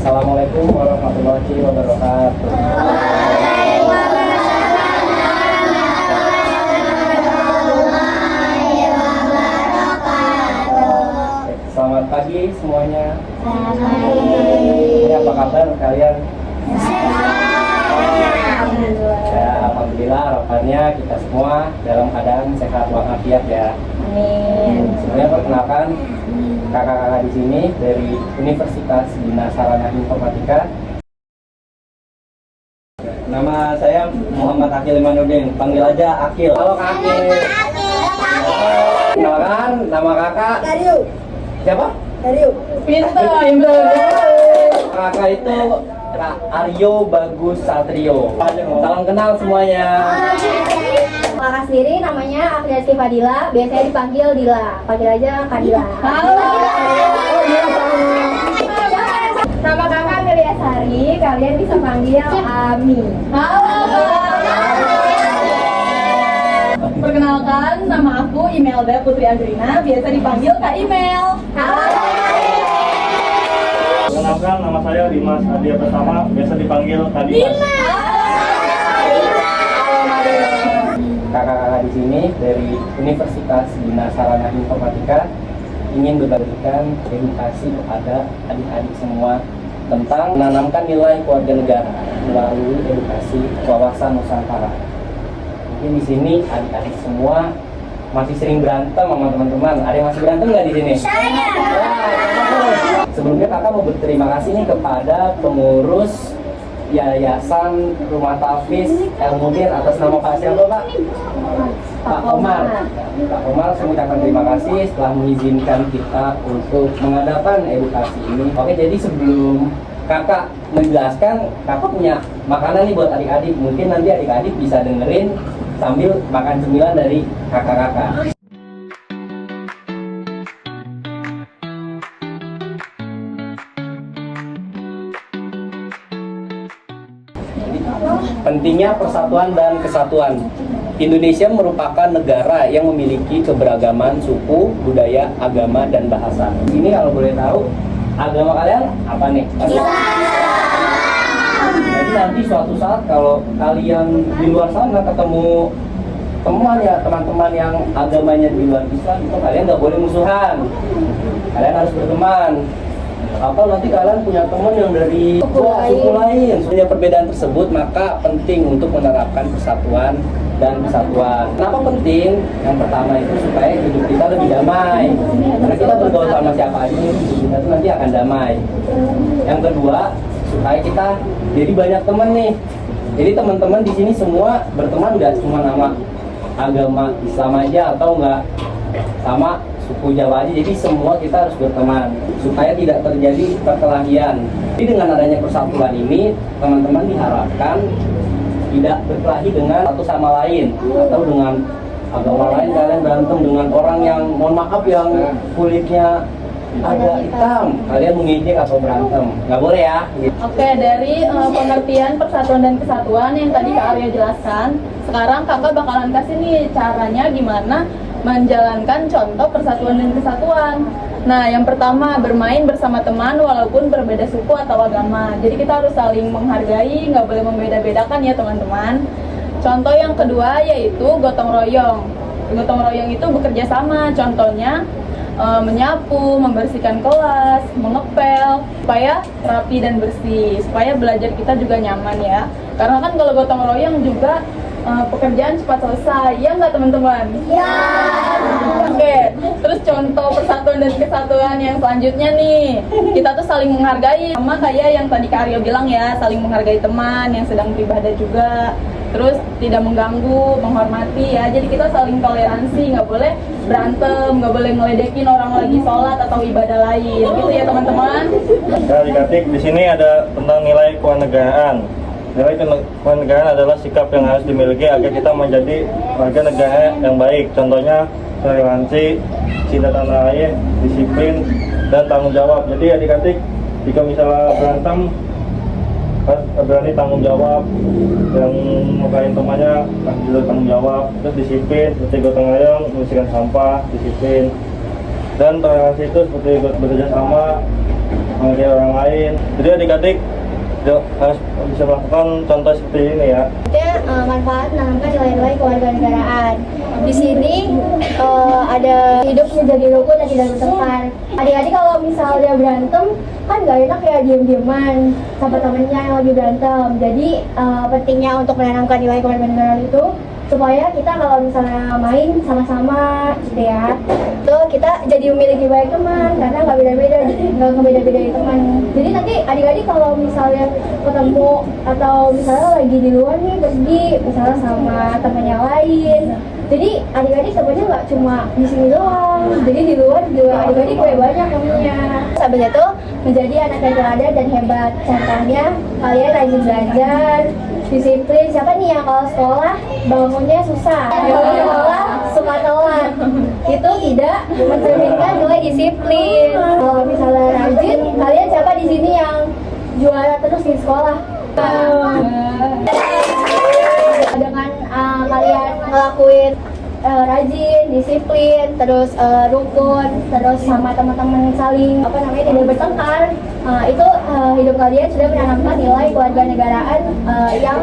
Assalamualaikum warahmatullahi wabarakatuh. Selamat pagi semuanya. Ini apa kabar kalian? Ya, alhamdulillah harapannya kita semua dalam keadaan sehat walafiat ya. Amin. Sebenarnya perkenalkan kakak-kakak di sini dari Universitas Bina Sarana Informatika. Nama saya Muhammad Akil Imanuddin, panggil aja Akil. Halo Kak Akil. Kenalkan, nama kakak Dario. siapa? Dario. Pintar. Kakak itu Kak Aryo Bagus Satrio. Salam kenal semuanya. Kakak sendiri namanya Afriyati Fadila, biasanya dipanggil Dila. Panggil aja Kak Dila. Halo. Nama kakak Melia Sari, kalian bisa panggil Ami. Halo. Perkenalkan, nama aku Imelda Putri Andrina, biasa dipanggil Kak Imel. Halo. Perkenalkan, nama saya Dimas Adia Pertama, biasa dipanggil Kak Dimas. Kakak-kakak di sini dari Universitas Bina Sarana Informatika ingin membagikan edukasi kepada adik-adik semua tentang menanamkan nilai keluarga negara melalui edukasi wawasan Nusantara. Mungkin di sini adik-adik semua masih sering berantem sama teman-teman. Ada yang masih berantem nggak di sini? Sebelumnya kakak mau berterima kasih nih kepada pengurus Yayasan Rumah Tafis Elmudin atas nama Pak siapa Pak? Pak Omar. Pak Omar, saya mengucapkan terima kasih setelah mengizinkan kita untuk mengadakan edukasi ini. Oke, jadi sebelum kakak menjelaskan, kakak punya makanan nih buat adik-adik. Mungkin nanti adik-adik bisa dengerin sambil makan cemilan dari kakak-kakak. Pentingnya persatuan dan kesatuan. Indonesia merupakan negara yang memiliki keberagaman suku, budaya, agama, dan bahasa. Ini kalau boleh tahu, agama kalian apa nih? Jadi nanti suatu saat kalau kalian di luar sana ketemu teman-teman yang agamanya di luar Islam, itu kalian nggak boleh musuhan. Kalian harus berteman. Atau nanti kalian punya teman yang dari suku lain. Punya perbedaan tersebut, maka penting untuk menerapkan persatuan dan kesatuan. Kenapa penting? Yang pertama itu supaya hidup kita lebih damai. Karena kita bergaul sama siapa aja, hidup kita itu nanti akan damai. Yang kedua, supaya kita jadi banyak teman nih. Jadi teman-teman di sini semua berteman nggak cuma nama agama Islam aja atau nggak sama suku Jawa aja, jadi semua kita harus berteman supaya tidak terjadi perkelahian. Jadi dengan adanya persatuan ini, teman-teman diharapkan tidak berkelahi dengan satu sama lain atau dengan agama lain. Kalian berantem dengan orang yang mohon maaf yang kulitnya agak hitam, kalian mengejek atau berantem, nggak boleh ya. Oke, dari pengertian persatuan dan kesatuan yang tadi Kak Arya jelaskan, sekarang kakak bakalan kasih nih caranya gimana menjalankan contoh persatuan dan kesatuan. Nah, yang pertama, bermain bersama teman walaupun berbeda suku atau agama. Jadi kita harus saling menghargai, nggak boleh membeda-bedakan ya teman-teman. Contoh yang kedua yaitu gotong royong. Gotong royong itu bekerja sama, contohnya menyapu, membersihkan kelas, mengepel, supaya rapi dan bersih, supaya belajar kita juga nyaman ya. Karena kan kalau gotong royong juga pekerjaan cepat selesai, ya nggak teman-teman? Ya. Oke, terus contoh persatuan dan kesatuan yang selanjutnya nih, kita tuh saling menghargai, sama kayak yang tadi Kak Aryo bilang ya, saling menghargai teman yang sedang beribadah juga, terus tidak mengganggu, menghormati ya. Jadi kita saling toleransi, nggak boleh berantem, nggak boleh ngeledekin orang lagi sholat atau ibadah lain, gitu ya teman-teman. Ya, adik-adik, di sini ada tentang nilai kewarganegaraan. Nilai kewarganegaraan adalah sikap yang harus dimiliki agar kita menjadi warga negara yang baik. Contohnya toleransi, cinta tanah air, disiplin, dan tanggung jawab. Jadi adik-adik, jika misalnya berantem, harus berani tanggung jawab. Yang mengkain temannya juga tanggung jawab. Terus disiplin, seperti gotong royong, membersihkan sampah, disiplin. Dan toleransi itu seperti bekerja sama, menghargai orang lain. Jadi adik-adik harus bisa melakukan contoh seperti ini ya. Manfaat menanamkan nilai-nilai kewarganegaraan. Di sini ada hidup menjadi rukun dan tidak bertengkar. Adik-adik kalau misalnya berantem kan gak enak ya diem-dieman sama temennya yang lagi berantem. Jadi pentingnya untuk menanamkan nilai kewarganegaraan itu supaya kita kalau misalnya main sama-sama gitu ya, tuh kita jadi memiliki banyak teman karena nggak beda-bedain teman. Jadi nanti adik-adik kalau misalnya ketemu atau misalnya lagi di luar nih pergi misalnya sama temannya lain, jadi adik-adik temannya nggak cuma di sini doang, jadi di luar juga adik-adik banyak temennya. Habis itu menjadi anak yang teladan dan hebat. Contohnya kalian rajin belajar, disiplin. Siapa nih yang kalau sekolah bangunnya susah, kalau sekolah suka telat, itu tidak mencerminkan nilai disiplin. Kalau misalnya rajin, kalian siapa di sini yang juara terus di sekolah? Dengan kalian ngelakuin rajin, disiplin, terus rukun, terus sama teman-teman saling tidak bertengkar, itu hidup kalian sudah menanamkan nilai kewarganegaraan yang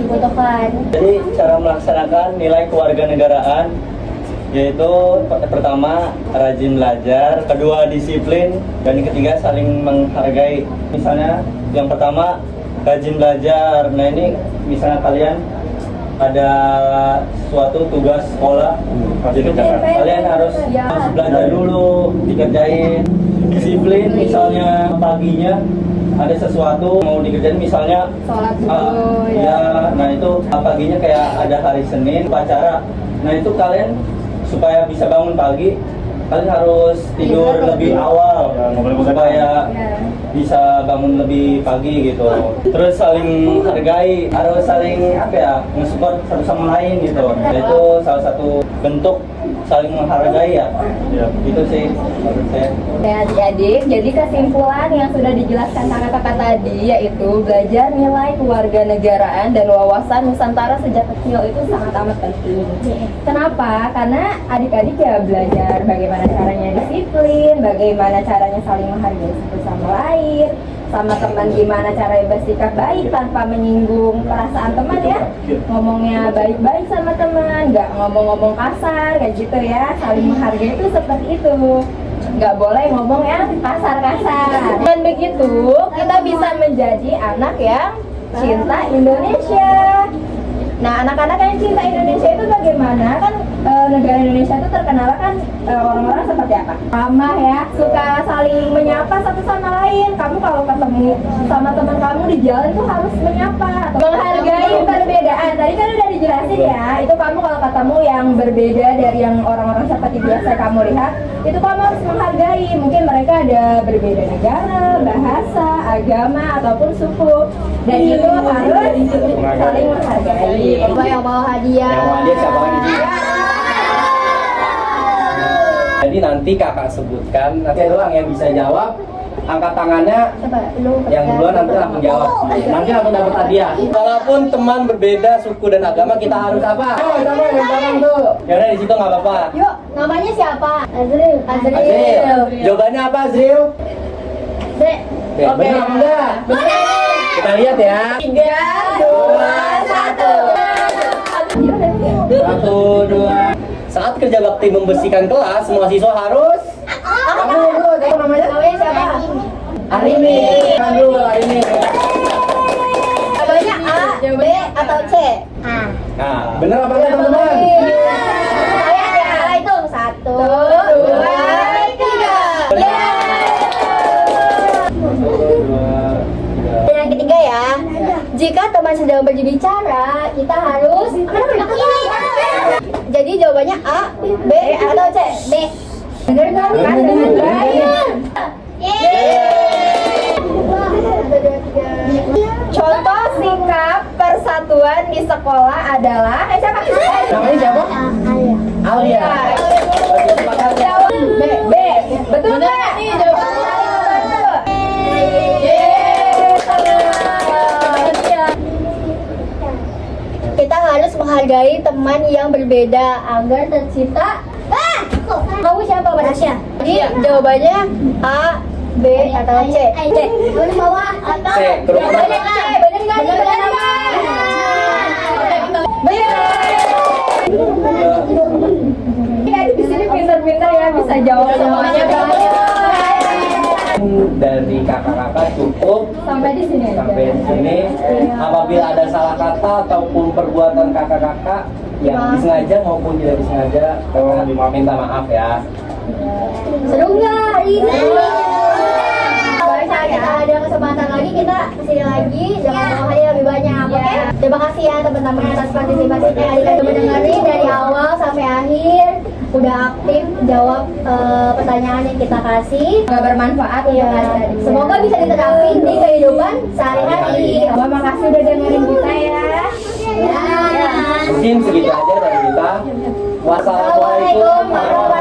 dibutuhkan. Jadi cara melaksanakan nilai kewarganegaraan yaitu pertama rajin belajar, kedua disiplin, dan yang ketiga saling menghargai. Misalnya yang pertama rajin belajar. Nah ini misalnya kalian ada suatu tugas sekolah, jadi kalian harus belajar dulu, dikerjain. Disiplin misalnya paginya ada sesuatu mau dikerjain, misalnya Sholat dulu ya. Nah itu paginya kayak ada hari Senin upacara. Nah itu kalian supaya bisa bangun pagi, kalian harus tidur lebih awal supaya bisa bangun lebih pagi gitu. Terus saling menghargai, harus saling nge-support satu sama lain gitu. Itu salah satu bentuk saling menghargai ya. Itu sih menurut saya. Ya adik-adik, jadi kesimpulan yang sudah dijelaskan kakak-kakak tadi yaitu belajar nilai kewarganegaraan dan wawasan Nusantara sejak kecil itu sangat amat penting. Kenapa? Karena adik-adik ya belajar bagaimana caranya disiplin, bagaimana caranya saling menghargai satu sama lain, sama teman gimana caranya bersikap baik tanpa menyinggung perasaan teman ya, ngomongnya baik-baik sama teman, nggak ngomong-ngomong kasar kayak gitu ya. Saling menghargai itu seperti itu, nggak boleh ngomong yang kasar-kasar. Dan begitu kita bisa menjadi anak yang cinta Indonesia. Nah, anak-anak yang cinta Indonesia itu bagaimana? Kan negara Indonesia itu terkenal kan orang-orang seperti apa? Ramah ya, suka saling menyapa satu sama lain. Kamu kalau ketemu sama teman kamu di jalan tuh harus menyapa atau menghargai perbedaan. Tadi kan udah dijelasin ya, itu kamu kalau ketemu yang berbeda dari yang orang-orang seperti biasa kamu lihat, itu kamu harus menghargai. Mungkin mereka ada berbeda negara, bahasa, agama, ataupun suku. Dan itu harus saling menghargai. Siapa yang mau hadiah? Yang mau hadiah siapa lagi? Jadi nanti kakak sebutkan, nanti doang yang bisa jawab, angkat tangannya. Coba lu. Yang duluan nanti langsung jawab. Nanti langsung dapat hadiah. Walaupun teman berbeda suku dan agama, kita harus apa? Oh, kita mau yang belakang tuh. Yaudah di situ nggak apa-apa. Yuk, namanya siapa? Azril. Azril. Jawabannya apa, Azril? B. Oke. Benar apa enggak? Benar. Kita lihat ya. 3, 2, 1. 1, 2. Saat kerja bakti membersihkan kelas, semua siswa harus. Kamu namanya? Namanya siapa? Arini. Aduh, Arini. Jawabannya A, B, atau C? A. Nah, benar apa enggak teman-teman? Kalian ya, itu 1, 2, 3. Dan yang ketiga ya, jika teman sedang berbicara, kita harus jadi jawabannya A, B, atau C? B. Benar kan? Contoh sikap persatuan di sekolah adalah siapa? Namanya siapa? Alia. Jawab B. B. Betul nggak? Nih jawabannya. Kita harus menghargai teman yang berbeda agar tercipta. Kamu siapa, Tasya? Jadi jawabannya A, B, B atau C? C. Di bawah atau C, kerumunan. C. Bener nggak nih? Bener nggak? Di sini pintar-pintar ya bisa jawab semuanya. Dari kakak-kakak cukup Sampai di sini aja. sampai di sini. Apabila ada salah kata ataupun perbuatan kakak-kakak yang disengaja maupun tidak disengaja, minta maaf ya. Seru nggak hari ini? Kalau misalnya kita ada kesempatan lagi, kita kesini lagi dengan bawahannya lebih banyak. Oke? Terima kasih ya teman-teman atas partisipasinya. Hari ini udah dengerin dari awal sampai akhir, udah aktif jawab pertanyaan yang kita kasih. Nggak bermanfaat Iya. Semoga bisa diterapin di kehidupan sehari-hari. Terima kasih udah dengerin kita ya. Ya. Mungkin segitu aja dari kita. Wassalamualaikum warahmatullahi